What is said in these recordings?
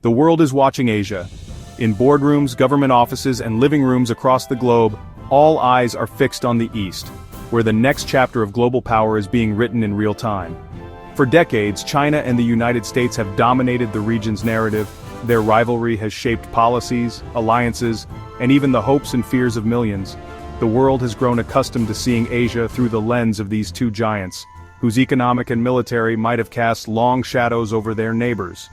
The world is watching Asia. In boardrooms, government offices, and living rooms across the globe, all eyes are fixed on the East, where the next chapter of global power is being written in real time. For decades, China and the United States have dominated the region's narrative. Their rivalry has shaped policies, alliances, and even the hopes and fears of millions. The world has grown accustomed to seeing Asia through the lens of these two giants, whose economic and military might have cast long shadows over their neighbors.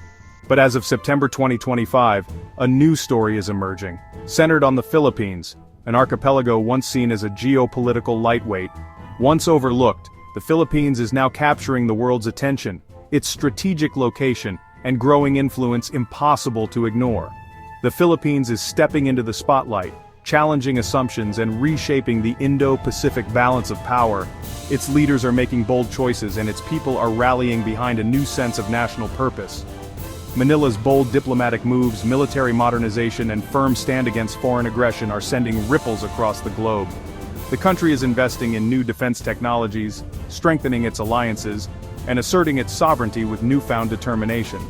But as of September 2025, a new story is emerging, centered on the Philippines, an archipelago once seen as a geopolitical lightweight. Once overlooked, the Philippines is now capturing the world's attention, its strategic location, and growing influence impossible to ignore. The Philippines is stepping into the spotlight, challenging assumptions and reshaping the Indo-Pacific balance of power. Its leaders are making bold choices and its people are rallying behind a new sense of national purpose. Manila's bold diplomatic moves, military modernization, and firm stand against foreign aggression are sending ripples across the globe. The country is investing in new defense technologies, strengthening its alliances, and asserting its sovereignty with newfound determination.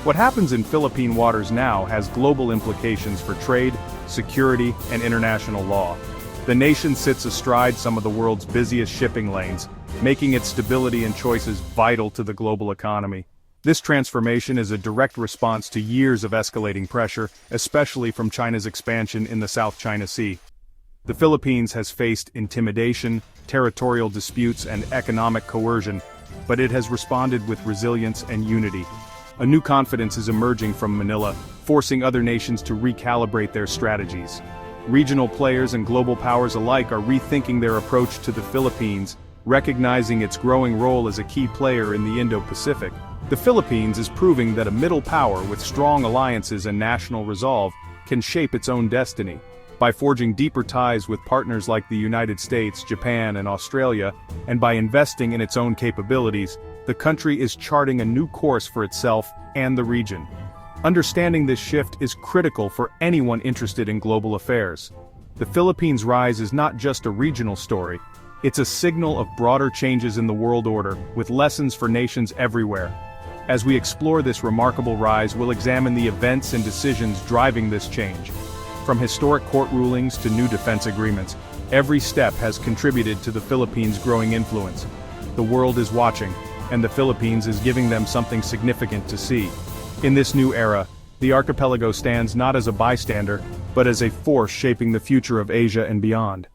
What happens in Philippine waters now has global implications for trade, security, and international law. The nation sits astride some of the world's busiest shipping lanes, making its stability and choices vital to the global economy. This transformation is a direct response to years of escalating pressure, especially from China's expansion in the South China Sea. The Philippines has faced intimidation, territorial disputes, and economic coercion, but it has responded with resilience and unity. A new confidence is emerging from Manila, forcing other nations to recalibrate their strategies. Regional players and global powers alike are rethinking their approach to the Philippines, recognizing its growing role as a key player in the Indo-Pacific. The Philippines is proving that a middle power with strong alliances and national resolve can shape its own destiny. By forging deeper ties with partners like the United States, Japan, and Australia, and by investing in its own capabilities, the country is charting a new course for itself and the region. Understanding this shift is critical for anyone interested in global affairs. The Philippines' rise is not just a regional story, it's a signal of broader changes in the world order, with lessons for nations everywhere. As we explore this remarkable rise, we'll examine the events and decisions driving this change. From historic court rulings to new defense agreements, every step has contributed to the Philippines' growing influence. The world is watching, and the Philippines is giving them something significant to see. In this new era, the archipelago stands not as a bystander, but as a force shaping the future of Asia and beyond.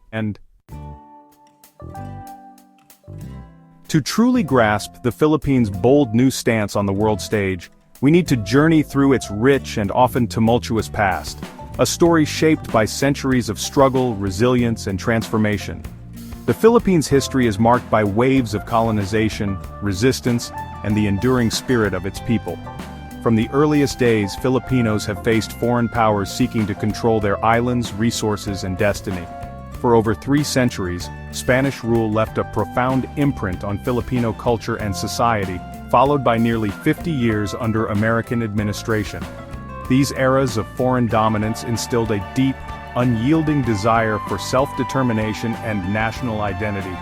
To truly grasp the Philippines' bold new stance on the world stage, we need to journey through its rich and often tumultuous past, a story shaped by centuries of struggle, resilience, and transformation. The Philippines' history is marked by waves of colonization, resistance, and the enduring spirit of its people. From the earliest days, Filipinos have faced foreign powers seeking to control their islands, resources, and destiny. For over 3 centuries, Spanish rule left a profound imprint on Filipino culture and society, followed by nearly 50 years under American administration. These eras of foreign dominance instilled a deep, unyielding desire for self-determination and national identity.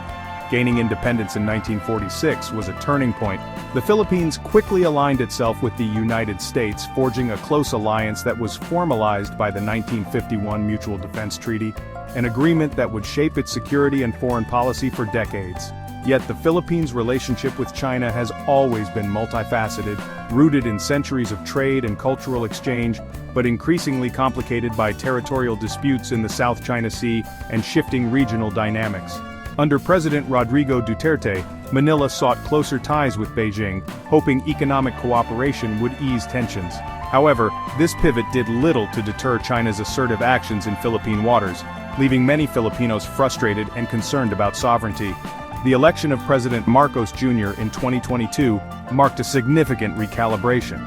Gaining independence in 1946 was a turning point. The Philippines quickly aligned itself with the United States, forging a close alliance that was formalized by the 1951 Mutual Defense Treaty, an agreement that would shape its security and foreign policy for decades. Yet the Philippines' relationship with China has always been multifaceted, rooted in centuries of trade and cultural exchange, but increasingly complicated by territorial disputes in the South China Sea and shifting regional dynamics. Under President Rodrigo Duterte, Manila sought closer ties with Beijing, hoping economic cooperation would ease tensions. However, this pivot did little to deter China's assertive actions in Philippine waters, leaving many Filipinos frustrated and concerned about sovereignty. The election of President Marcos Jr. in 2022 marked a significant recalibration.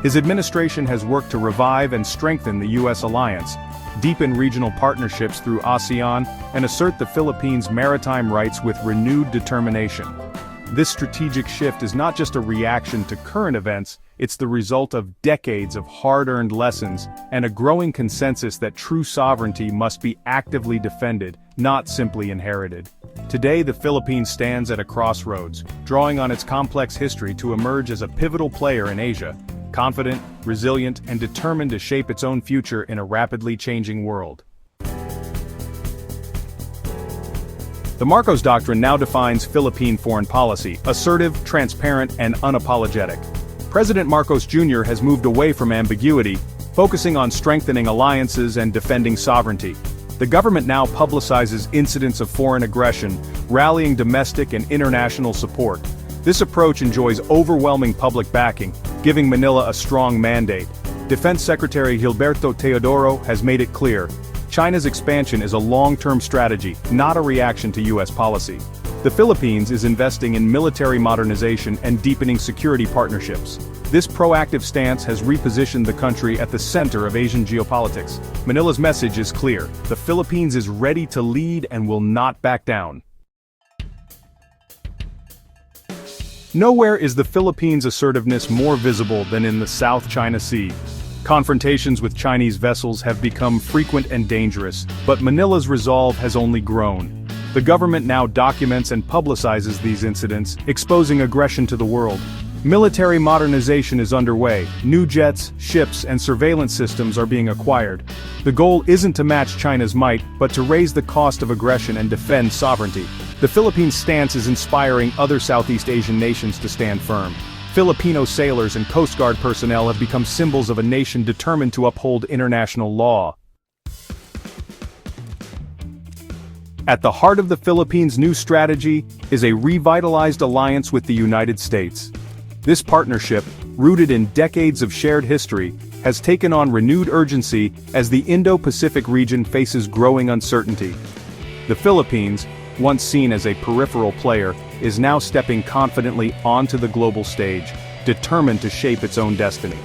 His administration has worked to revive and strengthen the U.S. alliance, deepen regional partnerships through ASEAN, and assert the Philippines' maritime rights with renewed determination. This strategic shift is not just a reaction to current events, it's the result of decades of hard-earned lessons and a growing consensus that true sovereignty must be actively defended, not simply inherited. Today, the Philippines stands at a crossroads, drawing on its complex history to emerge as a pivotal player in Asia. confident, resilient, and determined to shape its own future in a rapidly changing world. The Marcos Doctrine now defines Philippine foreign policy: assertive, transparent, and unapologetic. President Marcos Jr. has moved away from ambiguity, focusing on strengthening alliances and defending sovereignty. The government now publicizes incidents of foreign aggression, rallying domestic and international support. This approach enjoys overwhelming public backing, giving Manila a strong mandate. Defense Secretary Gilberto Teodoro has made it clear: China's expansion is a long-term strategy, not a reaction to U.S. policy. The Philippines is investing in military modernization and deepening security partnerships. This proactive stance has repositioned the country at the center of Asian geopolitics. Manila's message is clear: the Philippines is ready to lead and will not back down. Nowhere is the Philippines' assertiveness more visible than in the South China Sea. Confrontations with Chinese vessels have become frequent and dangerous, but Manila's resolve has only grown. The government now documents and publicizes these incidents, exposing aggression to the world. Military modernization is underway. New jets, ships, and surveillance systems are being acquired. The goal isn't to match China's might, but to raise the cost of aggression and defend sovereignty. The Philippines' stance is inspiring other Southeast Asian nations to stand firm. Filipino sailors and Coast Guard personnel have become symbols of a nation determined to uphold international law. At the heart of the Philippines' new strategy is a revitalized alliance with the United States. This partnership, rooted in decades of shared history, has taken on renewed urgency as the Indo-Pacific region faces growing uncertainty. The Philippines, once seen as a peripheral player, is now stepping confidently onto the global stage, determined to shape its own destiny.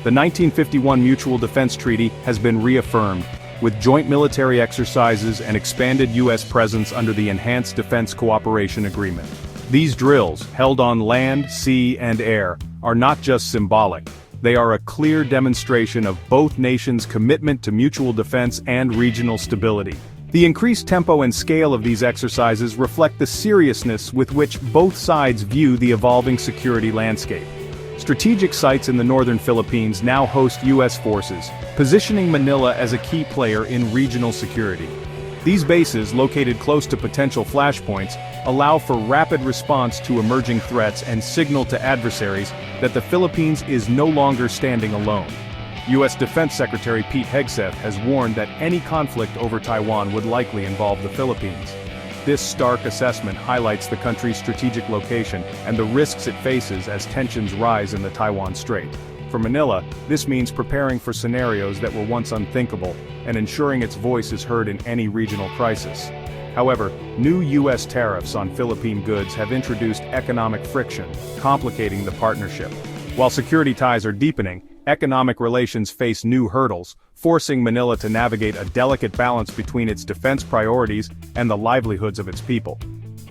The 1951 Mutual Defense Treaty has been reaffirmed, with joint military exercises and expanded U.S. presence under the Enhanced Defense Cooperation Agreement. These drills, held on land, sea, and air, are not just symbolic. They are a clear demonstration of both nations' commitment to mutual defense and regional stability. The increased tempo and scale of these exercises reflect the seriousness with which both sides view the evolving security landscape. Strategic sites in the northern Philippines now host U.S. forces, positioning Manila as a key player in regional security. These bases, located close to potential flashpoints, allow for rapid response to emerging threats and signal to adversaries that the Philippines is no longer standing alone. U.S. Defense Secretary Pete Hegseth has warned that any conflict over Taiwan would likely involve the Philippines. This stark assessment highlights the country's strategic location and the risks it faces as tensions rise in the Taiwan Strait. For Manila, this means preparing for scenarios that were once unthinkable and ensuring its voice is heard in any regional crisis. However, new U.S. tariffs on Philippine goods have introduced economic friction, complicating the partnership. While security ties are deepening, economic relations face new hurdles, forcing Manila to navigate a delicate balance between its defense priorities and the livelihoods of its people.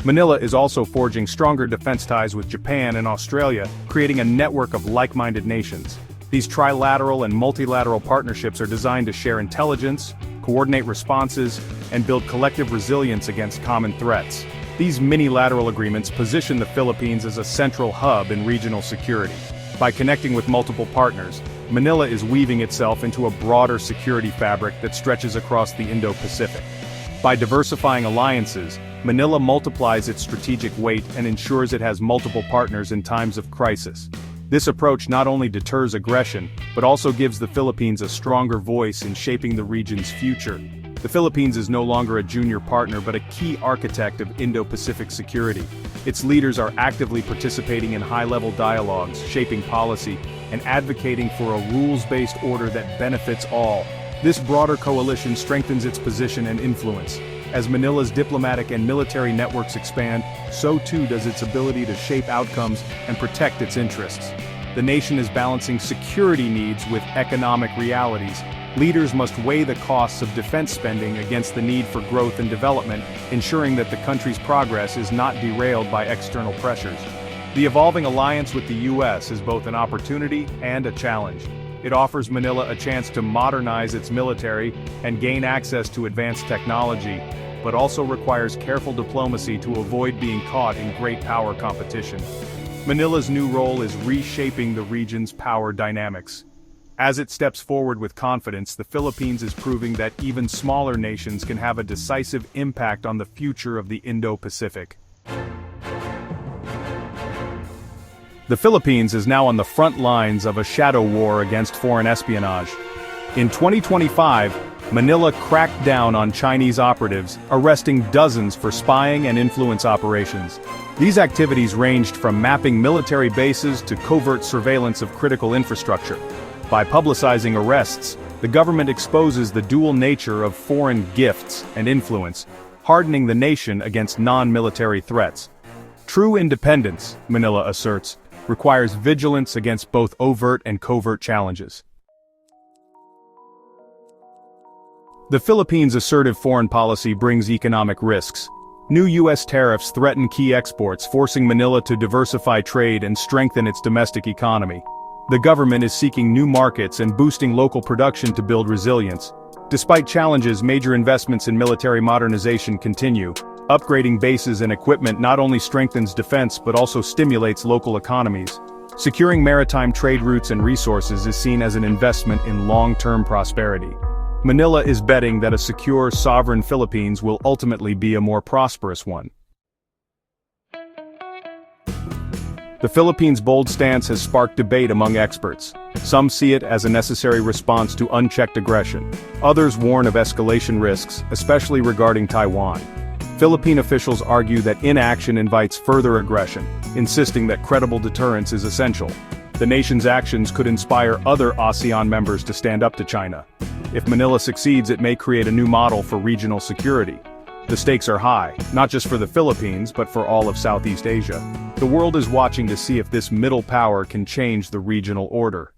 Manila is also forging stronger defense ties with Japan and Australia, creating a network of like-minded nations. These trilateral and multilateral partnerships are designed to share intelligence, coordinate responses, and build collective resilience against common threats. These mini-lateral agreements position the Philippines as a central hub in regional security. By connecting with multiple partners, Manila is weaving itself into a broader security fabric that stretches across the Indo-Pacific. By diversifying alliances, Manila multiplies its strategic weight and ensures it has multiple partners in times of crisis. This approach not only deters aggression, but also gives the Philippines a stronger voice in shaping the region's future. The Philippines is no longer a junior partner but a key architect of Indo-Pacific security. Its leaders are actively participating in high-level dialogues, shaping policy, and advocating for a rules-based order that benefits all. This broader coalition strengthens its position and influence. As Manila's diplomatic and military networks expand, so too does its ability to shape outcomes and protect its interests. The nation is balancing security needs with economic realities. Leaders must weigh the costs of defense spending against the need for growth and development, ensuring that the country's progress is not derailed by external pressures. The evolving alliance with the U.S. is both an opportunity and a challenge. It offers Manila a chance to modernize its military and gain access to advanced technology, but also requires careful diplomacy to avoid being caught in great power competition. Manila's new role is reshaping the region's power dynamics. As it steps forward with confidence, the Philippines is proving that even smaller nations can have a decisive impact on the future of the Indo-Pacific. The Philippines is now on the front lines of a shadow war against foreign espionage. In 2025, Manila cracked down on Chinese operatives, arresting dozens for spying and influence operations. These activities ranged from mapping military bases to covert surveillance of critical infrastructure. By publicizing arrests, the government exposes the dual nature of foreign gifts and influence, hardening the nation against non-military threats. True independence, Manila asserts, requires vigilance against both overt and covert challenges. The Philippines' assertive foreign policy brings economic risks. New U.S. tariffs threaten key exports, forcing Manila to diversify trade and strengthen its domestic economy. The government is seeking new markets and boosting local production to build resilience. Despite challenges, major investments in military modernization continue. Upgrading bases and equipment not only strengthens defense but also stimulates local economies. Securing maritime trade routes and resources is seen as an investment in long-term prosperity. Manila is betting that a secure, sovereign Philippines will ultimately be a more prosperous one. The Philippines' bold stance has sparked debate among experts. Some see it as a necessary response to unchecked aggression. Others warn of escalation risks, especially regarding Taiwan. Philippine officials argue that inaction invites further aggression, insisting that credible deterrence is essential. The nation's actions could inspire other ASEAN members to stand up to China. If Manila succeeds, it may create a new model for regional security. The stakes are high, not just for the Philippines, but for all of Southeast Asia. The world is watching to see if this middle power can change the regional order.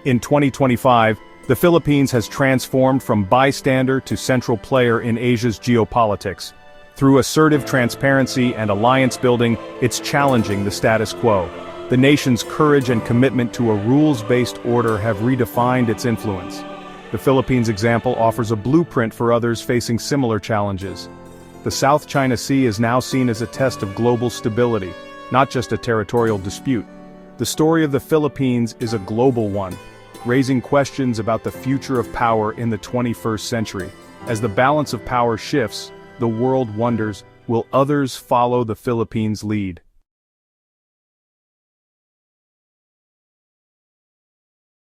In 2025, the Philippines has transformed from bystander to central player in Asia's geopolitics. Through assertive transparency and alliance building, it's challenging the status quo. The nation's courage and commitment to a rules-based order have redefined its influence. The Philippines' example offers a blueprint for others facing similar challenges. The South China Sea is now seen as a test of global stability, not just a territorial dispute. The story of the Philippines is a global one, raising questions about the future of power in the 21st century. As the balance of power shifts, the world wonders, will others follow the Philippines' lead?